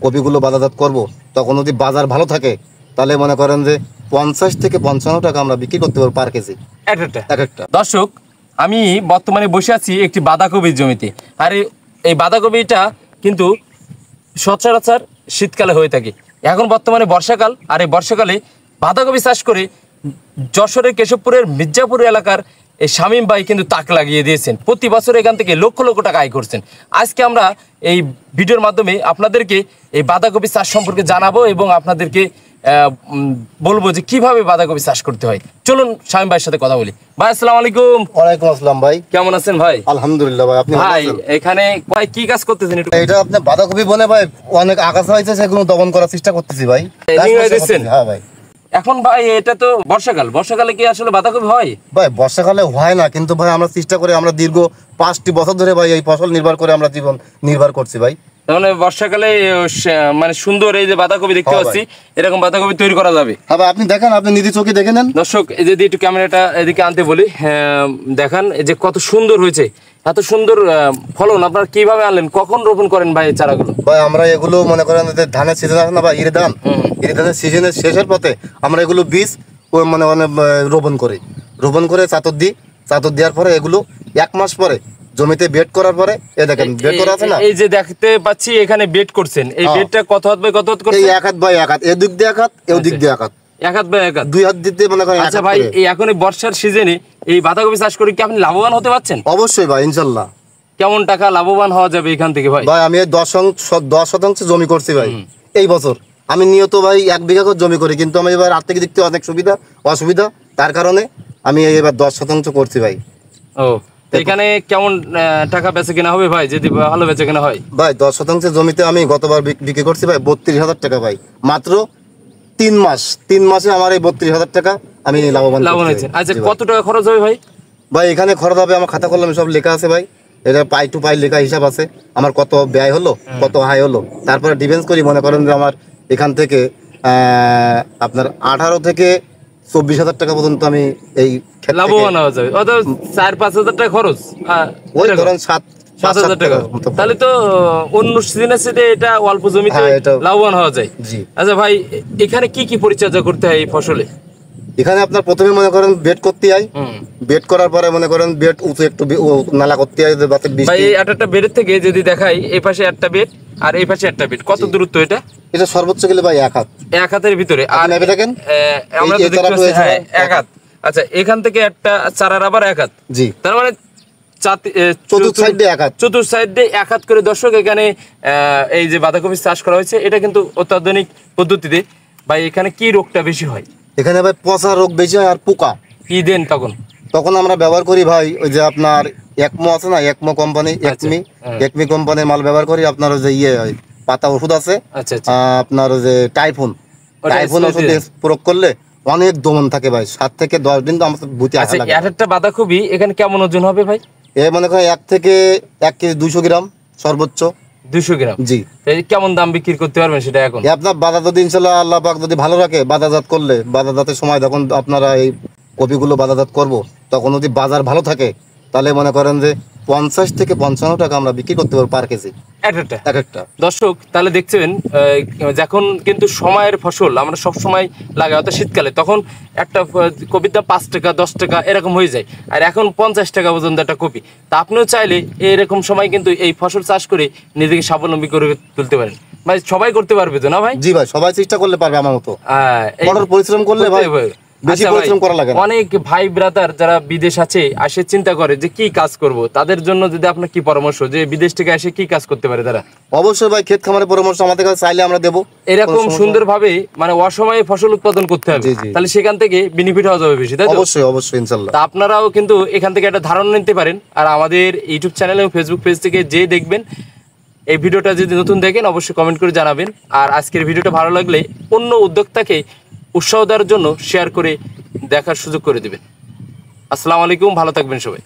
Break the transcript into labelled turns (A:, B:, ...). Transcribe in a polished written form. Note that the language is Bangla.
A: কপিগুলো বাজারজাত করব, তখন যদি বাজার ভালো থাকে তাহলে মনে করেন যে 50 থেকে 55 টাকা আমরা বিক্রি করতে পারবো পার কেজি এক একটা।
B: দর্শক, আমি বর্তমানে বসে আছি একটি বাঁধাকপির জমিতে। আর এই বাঁধাকপিটা কিন্তু সচরাচর শীতকালে হয়ে থাকে। এখন বর্তমানে বর্ষাকাল, আর এই বর্ষাকালে বাঁধাকপি চাষ করে যশোরের কেশবপুরের মির্জাপুর এলাকার এই শামীম ভাই কিন্তু তাক লাগিয়ে দিয়েছেন। প্রতি বছর এখান থেকে লক্ষ লক্ষ টাকা আয় করছেন। আজকে আমরা এই ভিডিওর মাধ্যমে আপনাদেরকে এই বাঁধাকপি চাষ সম্পর্কে জানাবো এবং আপনাদেরকে বলবো যে কিভাবে বাঁধাকপি চাষ করতে হয়। চলুন শামীম ভাইয়ের সাথে কথা বলি। ভাই আসসালামু আলাইকুম।
A: ওয়ালাইকুম আসসালাম ভাই,
B: কেমন আছেন ভাই?
A: আলহামদুলিল্লাহ ভাই। আপনি
B: ভাই এখানে কি কাজ করতেছেন?
A: এটা আপনি বাঁধাকপি বনে ভাই অনেক আগাছা হয়েছে, সেগুলো দমন করার চেষ্টা করতেছি ভাই। হ্যাঁ ভাই।
B: এখন ভাই এটা তো বর্ষাকালে কি আসলে বাঁধাকপি হয়?
A: ভাই বর্ষাকালে হয় না, কিন্তু ভাই আমরা চেষ্টা করি, আমরা দীর্ঘ 5টি বছর ধরে ভাই এই ফসল নির্ভর করে আমরা জীবন নির্ভর করছি ভাই।
B: মানে বর্ষাকালে মানে সুন্দর এই যে বাঁধাকপি দেখতে পাচ্ছি, এরকম বাঁধাকপি তৈরি করা যাবে।
A: হ্যাঁ ভাই, আপনি দেখেন, আপনি নিজে চোখে দেখে নেন।
B: দর্শক, এই যদি একটু ক্যামেরাটা এদিকে আনতে বলি, দেখান এই যে কত সুন্দর হয়েছে, এত সুন্দর ফলন। আপনারা কিভাবে আনলেন, কখন রোপণ করেন ভাই এই চারাগুলো?
A: ভাই আমরা এগুলো মনে করেন যে ধানের সিজন আছে না ভাই, ইরি ধানের সিজনের শেষের পথে আমরা এগুলো বীজ মানে রোপণ করে চাতর দিই। চাতর দেওয়ার পরে এগুলো 1 মাস পরে জমিতে বেড করার পরে এই দেখেন বেড করা আছে না,
B: এই যে দেখতে পাচ্ছি এখানে বেড করছেন। এই বেডটা কত হাত বাই কত হাত করছেন?
A: এই 1 হাত বাই 1 হাত, এদিক দিয়ে 1 হাত, এদিক দিয়ে 1 হাত,
B: 1 হাত বাই 1 হাত,
A: 2 হাত দিতে মনে করেন।
B: আচ্ছা ভাই, এই এখন বর্ষার সিজনে এই বাঁধাকপি চাষ করে কি আপনি লাভবান হতে পারছেন?
A: অবশ্যই ভাই, ইনশাআল্লাহ।
B: কেমন টাকা লাভবান হওয়া যাবে এখান থেকে ভাই?
A: ভাই আমি 10% জমি করছি ভাই এই বছর। আমি নিয়ত ভাই 1 বিঘা করে জমি করি, কিন্তু আমি এবার আর্থিক দিক থেকে অনেক অসুবিধা, তার কারণে আমি এবার 10% করছি ভাই।
B: ও, এখানে কেমন টাকা বেচে কেনা হবে ভাই যদি ভালো বেচে কেনা হয়?
A: ভাই 10% জমিতে আমি গতবার বিক্রি করছি ভাই 32,000 টাকা ভাই, মাত্র 3 মাসে আমার এই 32,000 টাকা আমি লাভবান হয়েছি।
B: আচ্ছা, কত টাকা খরচ হবে ভাই?
A: ভাই এখানে খরচ হবে, আমার খাতা কলমে সব লেখা আছে ভাই, এটা পাই টু পাই লেখা হিসাব আছে, আমার কত ব্যয় হলো কত আয় হলো, তারপরে ডিফেন্স করি। মনে করেন যে আমার এখান থেকে আপনার 18 থেকে 24,000 টাকা পর্যন্ত আমি এই
B: লাভবান হওয়া যাবে। অত 4-5 হাজার টাকা খরচ,
A: ওই ধরেন 7-5,000 টাকা।
B: তাহলে তো অন্য সিজনের সাথে এটা অল্প জমিতে লাভবান হওয়া যায়। আচ্ছা ভাই, এখানে কি কি পরিচর্যা করতে হয় এই ফসলে?
A: এখানে আপনার প্রথমে মনে করেন বেড করতে হয়, বেড করার পরে মনে করেন বেড উঁচু একটু নালা করতে হয়।
B: ভাই এই একটা বেডের থেকে যদি দেখাই, এই পাশে একটা বেড আর এই পাশে একটা বেড, কত দূরত্ব এটা?
A: এটা সর্বোচ্চ গেলে ভাই 1 হাত,
B: 1 হাতের ভিতরে। আর
A: দেখেন
B: আমরা তো দেখতে পাচ্ছি 1 হাত। আচ্ছা, এখান থেকে একটা চারার আবার 1 হাত, জি, তার মানে চতুর্থ সাইডে 1 হাত করে। দর্শক, এখানে এই যে বাঁধাকপি চাষ করা হয়েছে, এটা কিন্তু অত্যাধুনিক পদ্ধতিতে। ভাই এখানে কি রোগটা বেশি হয়?
A: এখানে ভাই পচা রোগ বেশি হয় আর পোকা।
B: কি দেন তখন?
A: আমরা ব্যবহার করি ভাই ওই যে আপনার একমো আছে না, একমো কোম্পানি, একমি কোম্পানির মাল ব্যবহার করি। আপনার ওই যে পাতা ওষুধ আছে, আপনার ওই যে টাইফুন ওষুধ প্রয়োগ করলে অনেক দমন থাকে ভাই, 7 থেকে 10 দিন তো আমাদের বুঝতে আসে।
B: একটা বাঁধাকপি এখানে কেমন ওজন হবে ভাই?
A: মনে করেন 1 থেকে 1 কেজি 200 গ্রাম সর্বোচ্চ।
B: 200 গ্রাম, জি। কেমন দাম বিক্রি করতে পারবেন সেটা এখন?
A: আপনার বাজার যদি ইনশাল্লাহ আল্লাহ পাক যদি ভালো রাখে, বাজারজাত করলে, বাজারজাতের সময় যখন আপনারা এই কপিগুলো বাজারজাত করব, তখন যদি বাজার ভালো থাকে তাহলে মনে করেন যে 50 থেকে 55 টাকা আমরা বিক্রি করতে পারবো পার কেজি এক একটা।
B: দর্শক, তাহলে দেখছেন, যখন কিন্তু সময়ের ফসল আমরা সব সময় লাগাই, অর্থাৎ শীতকালে, তখন একটা কপির দাম 5 টাকা 10 টাকা এরকম হয়ে যায়, আর এখন 50 টাকা পর্যন্ত একটা কপি। তা আপনিও চাইলে এরকম সময় কিন্তু এই ফসল চাষ করে নিজেকে স্বাবলম্বী করে তুলতে পারেন। ভাই সবাই করতে পারবে তো না ভাই?
A: জি ভাই, সবাই চেষ্টা করলে পারবে আমার মতো, কঠোর পরিশ্রম করলে ভাই বেশি পরিশ্রম করা লাগে না।
B: অনেক ভাই ব্রাদার যারা বিদেশ আছে, আসে চিন্তা করে যে কি কাজ করব, তাদের জন্য যদি আপনার কি পরামর্শ, যে বিদেশ থেকে এসে কি কাজ করতে পারে তারা?
A: অবশ্যই ভাই, ক্ষেত খামারের পরামর্শ আমাদের কাছে চাইলে আমরা দেবো।
B: এরকম সুন্দরভাবে মানে অসময়ে ফসল উৎপাদন করতে হবে, তাহলে সেখান থেকে বেনিফিট হওয়া যাবে বেশি, তাই তো?
A: অবশ্যই ইনশাআল্লাহ।
B: আপনারাও কিন্তু এখান থেকে একটা ধারণা নিতে পারেন। আর আমাদের ইউটিউব চ্যানেল এবং ফেসবুক পেজ থেকে যে দেখবেন, এই ভিডিওটা যদি নতুন দেখেন অবশ্যই কমেন্ট করে জানাবেন। আর আজকের ভিডিওটা ভালো লাগলে অন্য উদ্যোক্তাকে উৎসাহ দেওয়ার জন্য শেয়ার করে দেখার সুযোগ করে দেবেন। আসসালামু আলাইকুম, ভালো থাকবেন সবাই।